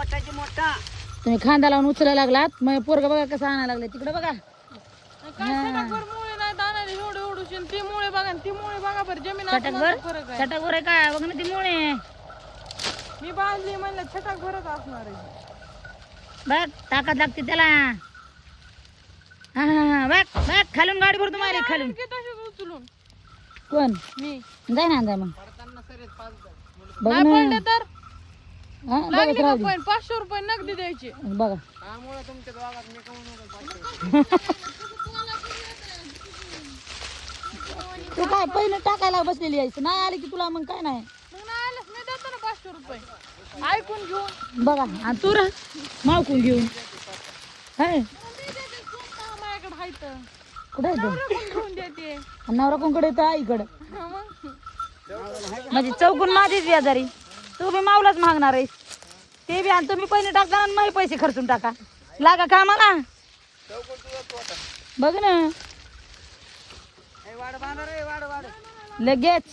तुम्ही खांदा लावून उचलायला लागलात मग पोरग बघा कसं आणायला लागले तिकडे बघा ती मुळे बघा ती मुळे बघा बरं जमीन छटाक भर आहे का बघ ना ती मुळे मी बांधली म्हणलं छटाक भरत असणार आहे बघ ताकद लागते त्याला हा बघ बघ खालून गाडी भरतो मारे खालून उचलून कोण मी जाय ना जाय मग बघ नाही पडले ना तर हा लागले बघ का राहू दे. पण 500 रुपये नगदी द्यायचे बघा तू काय पहिलं टाकायला बसलेली आहेस नाही आली की तुला मग काय नाही मग नाही आलंच मी देतो ना 500 रुपये ऐकून घेऊन बघा आणि तू राह मावकून घेऊन हाय माझ्याकडे हाय तर कुठे आहे कोण घेऊन देते तू नवरा कोणकडे येतो आईकडं मग म्हणजे चौकून माझीच व्याजारी तू बी मावलाच मागणार आहेस ते बी आणि तुम्ही पैसे टाका आणि माझे पैसे खर्चून टाका लागा कामाला बघ ना लगेच